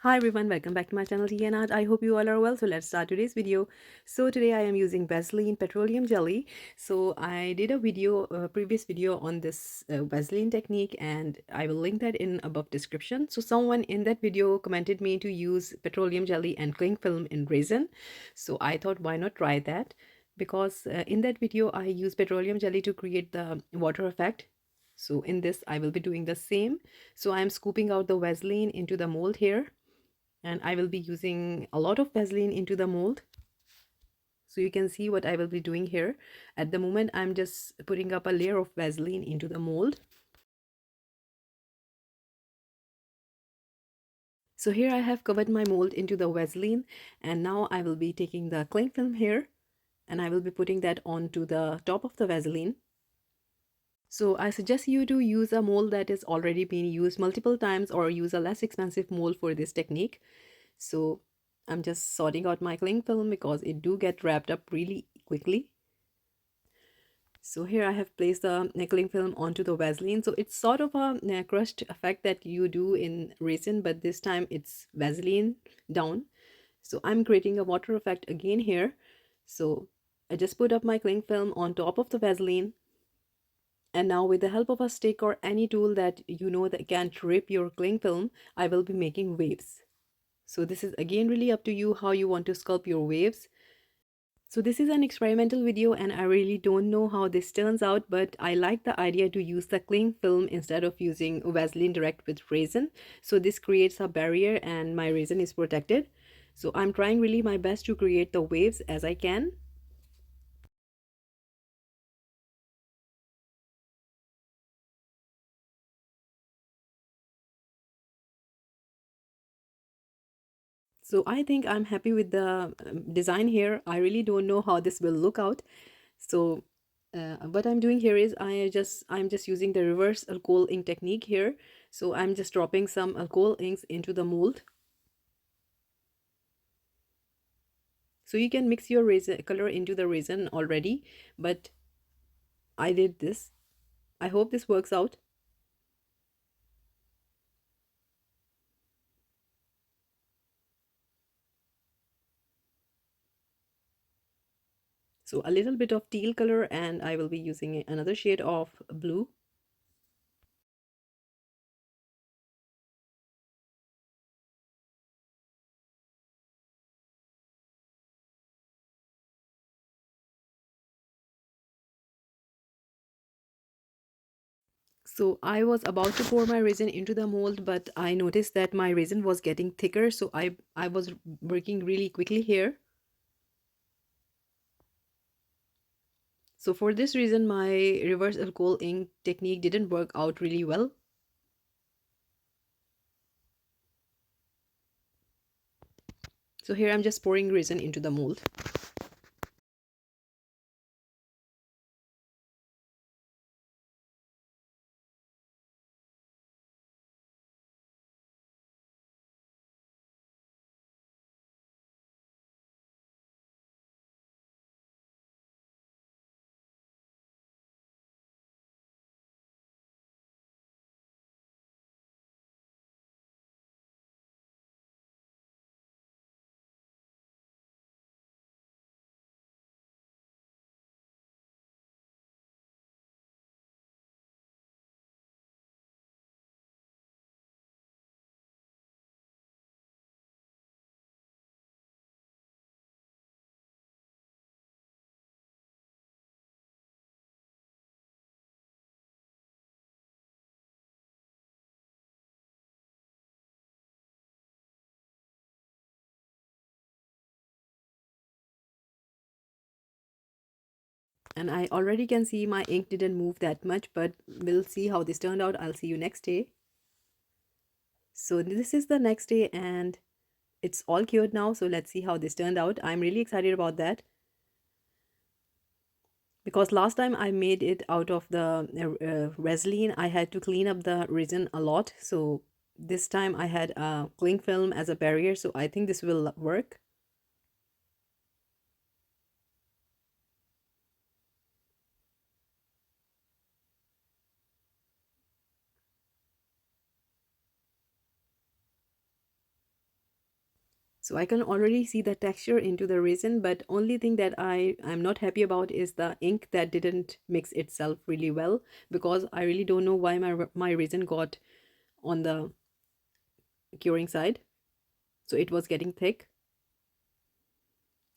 Hi everyone, welcome back to my channel Tea&Art. I hope you all are well. So let's start today's video. So today I am using Vaseline petroleum jelly. So I did a previous video on this Vaseline technique, and I will link that in above description. So someone in that video commented me to use petroleum jelly and cling film in resin. So I thought, why not try that? Because in that video I use petroleum jelly to create the water effect. So in this I will be doing the same. So I'm scooping out the Vaseline into the mold here, and I will be using a lot of Vaseline into the mold. So you can see what I will be doing here. At the moment, I'm just putting up a layer of Vaseline into the mold. So here I have covered my mold into the Vaseline, and now I will be taking the cling film here, and I will be putting that onto the top of the Vaseline. So I suggest you to use a mold that is already been used multiple times, or use a less expensive mold for this technique. So I'm just sorting out my cling film because it do get wrapped up really quickly. So here I have placed the cling film onto the Vaseline. So it's sort of a crushed effect that you do in resin, but this time it's Vaseline down. So I'm creating a water effect again here. So I just put up my cling film on top of the Vaseline. And now with the help of a stick or any tool that you know that can't rip your cling film, I will be making waves. So this is again really up to you how you want to sculpt your waves. So this is an experimental video and I really don't know how this turns out, but I like the idea to use the cling film instead of using Vaseline direct with resin. So this creates a barrier and my resin is protected. So I'm trying really my best to create the waves as I can. So I think I'm happy with the design here. I really don't know how this will look out. So what I'm doing here is I'm just using the reverse alcohol ink technique here. So I'm just dropping some alcohol inks into the mold. So you can mix your resin color into the resin already, but I did this. I hope this works out. So a little bit of teal color, and I will be using another shade of blue. So I was about to pour my resin into the mold, but I noticed that my resin was getting thicker, so I was working really quickly here. So for this reason, my reverse alcohol ink technique didn't work out really well. So here I'm just pouring resin into the mold. And I already can see my ink didn't move that much, but we'll see how this turned out. I'll see you next day. So this is the next day and it's all cured now. So let's see how this turned out. I'm really excited about that, because last time I made it out of the Vaseline, I had to clean up the resin a lot. So this time I had a cling film as a barrier. So I think this will work. So I can already see the texture into the resin, but only thing that I'm not happy about is the ink that didn't mix itself really well, because I really don't know why my resin got on the curing side. So it was getting thick.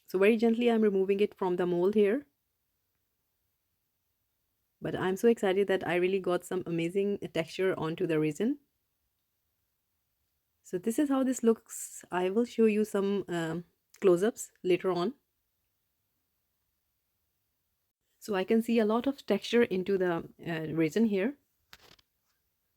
So very gently I'm removing it from the mold here. But I'm so excited that I really got some amazing texture onto the resin. So this is how this looks. I will show you some close-ups later on. So I can see a lot of texture into the resin here.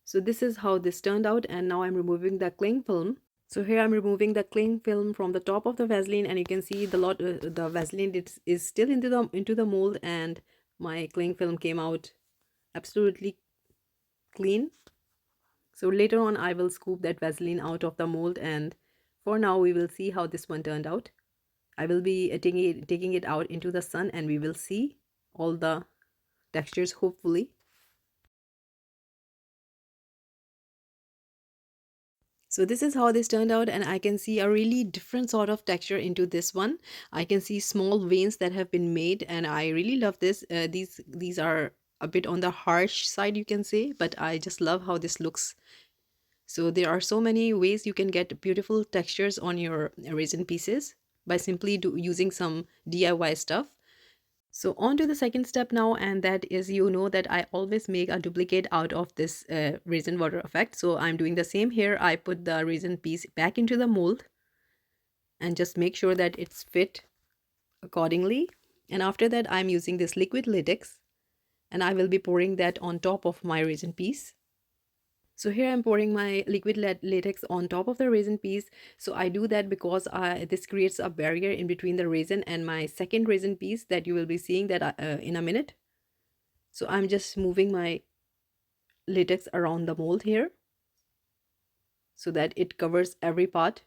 So this is how this turned out, and now I'm removing the cling film. So here I'm removing the cling film from the top of the Vaseline, and you can see the Vaseline is still into the mold, and my cling film came out absolutely clean. So later on I will scoop that Vaseline out of the mold, and for now we will see how this one turned out. I will be taking it out into the sun, and we will see all the textures hopefully. So this is how this turned out, and I can see a really different sort of texture into this one. I can see small veins that have been made, and I really love this. These are a bit on the harsh side, you can say, but I just love how this looks. So there are so many ways you can get beautiful textures on your resin pieces by simply using some DIY stuff. So on to the second step now, and that is, that I always make a duplicate out of this resin water effect. So I'm doing the same here. I put the resin piece back into the mold and just make sure that it's fit accordingly. And after that, I'm using this liquid latex, and I will be pouring that on top of my resin piece. So here I'm pouring my liquid latex on top of the resin piece. So I do that because this creates a barrier in between the resin and my second resin piece that you will be seeing that in a minute. So I'm just moving my latex around the mold here so that it covers every part.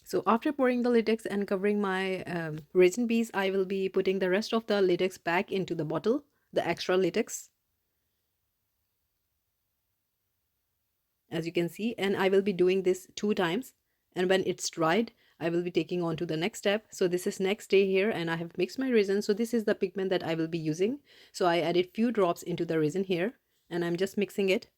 So after pouring the latex and covering my resin piece, I will be putting the rest of the latex back into the bottle, the extra latex, as you can see, and I will be doing this 2 times, and when it's dried I will be taking on to the next step. So this is next day here, and I have mixed my resin. So this is the pigment that I will be using. So I added few drops into the resin here, and I'm just mixing it.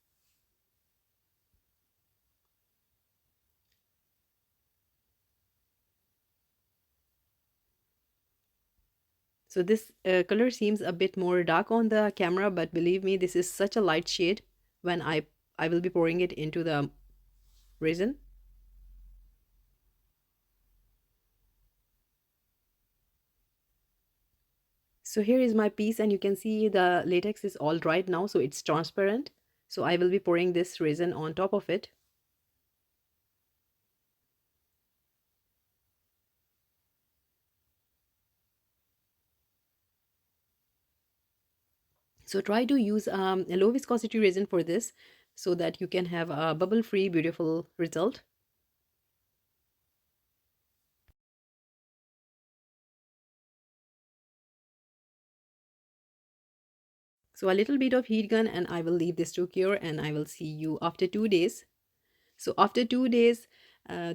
So this color seems a bit more dark on the camera, but believe me, this is such a light shade when I will be pouring it into the resin. So here is my piece, and you can see the latex is all dried now, so it's transparent. So I will be pouring this resin on top of it. So try to use a low viscosity resin for this so that you can have a bubble-free, beautiful result. So a little bit of heat gun, and I will leave this to cure, and I will see you after 2 days. So after 2 days,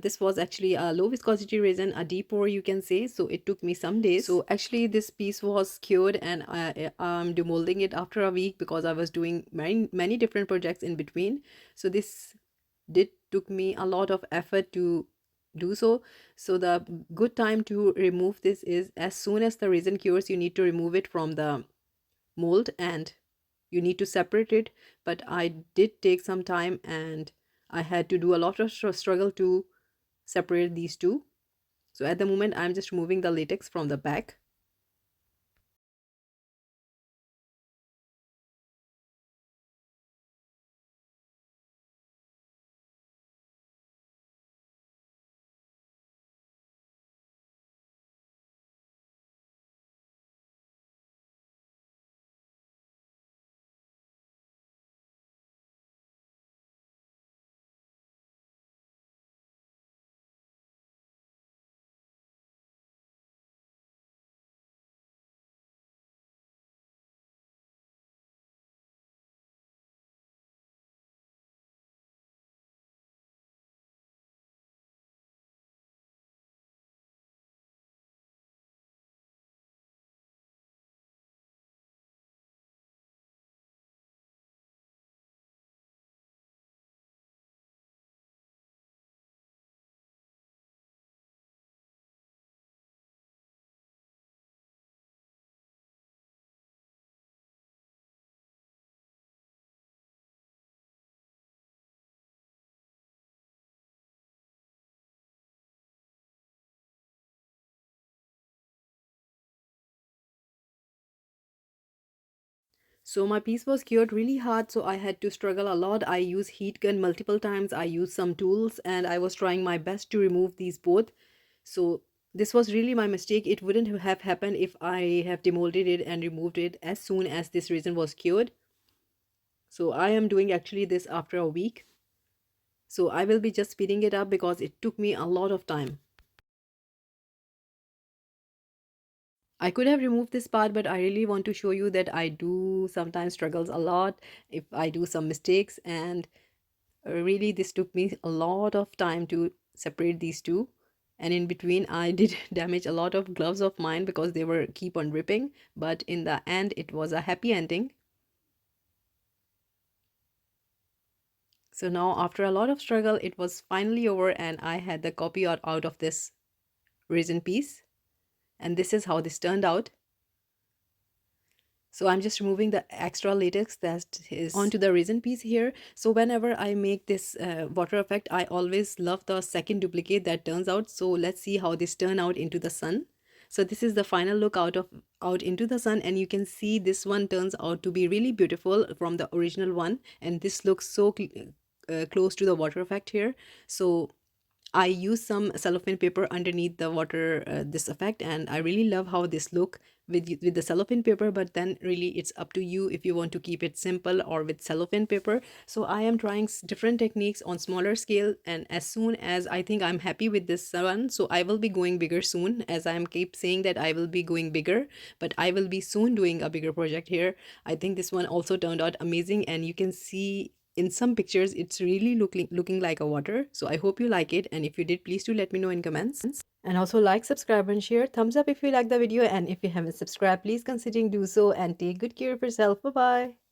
this was actually a low viscosity resin, a deep pour you can say. So it took me some days. So actually this piece was cured, and I'm demolding it after a week because I was doing many different projects in between. So this took me a lot of effort to do so. So the good time to remove this is as soon as the resin cures. You need to remove it from the mold and you need to separate it. But I did take some time, and I had to do a lot of struggle to separate these two. So at the moment I'm just removing the latex from the back. So my piece was cured really hard, so I had to struggle a lot. I used heat gun multiple times, I used some tools, and I was trying my best to remove these both. So this was really my mistake. It wouldn't have happened if I have demolded it and removed it as soon as this resin was cured. So I am doing actually this after a week. So I will be just speeding it up because it took me a lot of time. I could have removed this part, but I really want to show you that I do sometimes struggles a lot if I do some mistakes, and really this took me a lot of time to separate these two. And in between I did damage a lot of gloves of mine because they were keep on ripping, but in the end it was a happy ending. So now after a lot of struggle it was finally over, and I had the copy out of this resin piece, and this is how this turned out. So I'm just removing the extra latex that is onto the resin piece here. So whenever I make this water effect, I always love the second duplicate that turns out. So let's see how this turn out into the sun. So this is the final look out into the sun, and you can see this one turns out to be really beautiful from the original one, and this looks so close to the water effect here. So I use some cellophane paper underneath the water this effect, and I really love how this look with the cellophane paper. But then really it's up to you if you want to keep it simple or with cellophane paper. So I am trying different techniques on smaller scale, and as soon as I think I'm happy with this one, so I will be going bigger soon, as I am keep saying that I will be going bigger, but I will be soon doing a bigger project here. I think this one also turned out amazing, and you can see in some pictures it's really looking like a water. So I hope you like it, and if you did, please do let me know in comments. And also like, subscribe and share. Thumbs up if you like the video, and if you haven't subscribed, please consider do so, and take good care of yourself. Bye bye.